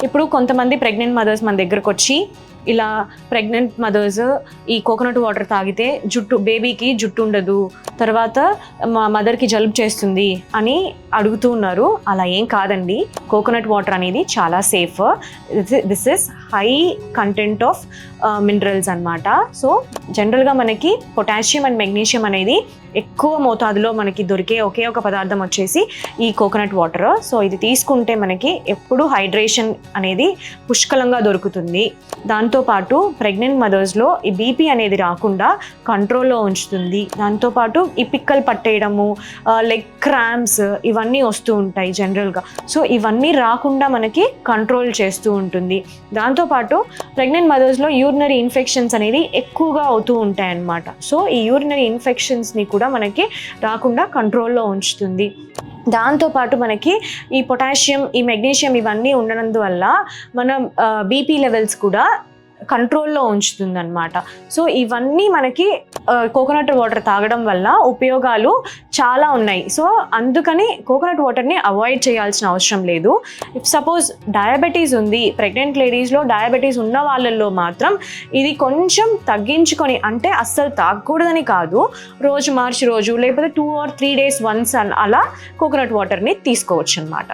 ఇప్పుడు కొంతమంది pregnant mothers మన దగ్గరకు వచ్చి ఇలా ప్రెగ్నెంట్ మదర్స్ ఈ కోకోనట్ వాటర్ తాగితే బేబీకి జుట్టు ఉండదు, తర్వాత మా మదర్కి జలుబు చేస్తుంది అని అడుగుతూ ఉన్నారు. అలా ఏం కాదండి. కోకోనట్ వాటర్ అనేది చాలా safe. This is high content of minerals అన్నమాట. సో జనరల్గా మనకి పొటాషియం అండ్ మెగ్నీషియం అనేది ఎక్కువ మోతాదులో మనకి దొరికే ఒకే ఒక పదార్థం వచ్చేసి ఈ కోకోనట్ వాటర్. సో ఇది తీసుకుంటే మనకి ఎప్పుడు హైడ్రేషన్ అనేది పుష్కలంగా దొరుకుతుంది. దాంతోపాటు ప్రెగ్నెంట్ మదర్స్లో ఈ బీపీ అనేది రాకుండా కంట్రోల్లో ఉంచుతుంది. దాంతోపాటు ఈ పిక్కలు పట్టేయడము, లెగ్ క్రాంప్స్ ఇవన్నీ వస్తూ ఉంటాయి జనరల్గా. సో ఇవన్నీ రాకుండా మనకి కంట్రోల్ చేస్తూ ఉంటుంది. దాంతోపాటు ప్రెగ్నెంట్ మదర్స్లో యూరినరీ ఇన్ఫెక్షన్స్ అనేది ఎక్కువగా అవుతూ ఉంటాయి అన్నమాట. సో ఈ యూరినరీ ఇన్ఫెక్షన్స్ని కూడా మనకి రాకుండా కంట్రోల్లో ఉంచుతుంది. దాంతోపాటు మనకి ఈ పొటాషియం, ఈ మెగ్నీషియం ఇవన్నీ ఉండనందువల్ల మనం బీపీ లెవెల్స్ కూడా కంట్రోల్లో ఉంచుతుంది అన్నమాట. సో ఇవన్నీ మనకి కోకోనట్ వాటర్ తాగడం వల్ల ఉపయోగాలు చాలా ఉన్నాయి. సో అందుకని కోకోనట్ వాటర్ని అవాయిడ్ చేయాల్సిన అవసరం లేదు. ఇఫ్ సపోజ్ డయాబెటీస్ ఉంది, ప్రెగ్నెంట్ లేడీస్లో డయాబెటీస్ ఉన్న వాళ్ళల్లో మాత్రం ఇది కొంచెం తగ్గించుకొని, అంటే అస్సలు తాగకూడదని కాదు, రోజు మార్చి రోజు లేకపోతే 2 or 3 days వన్స్ అలా కోకోనట్ వాటర్ని తీసుకోవచ్చు అన్నమాట.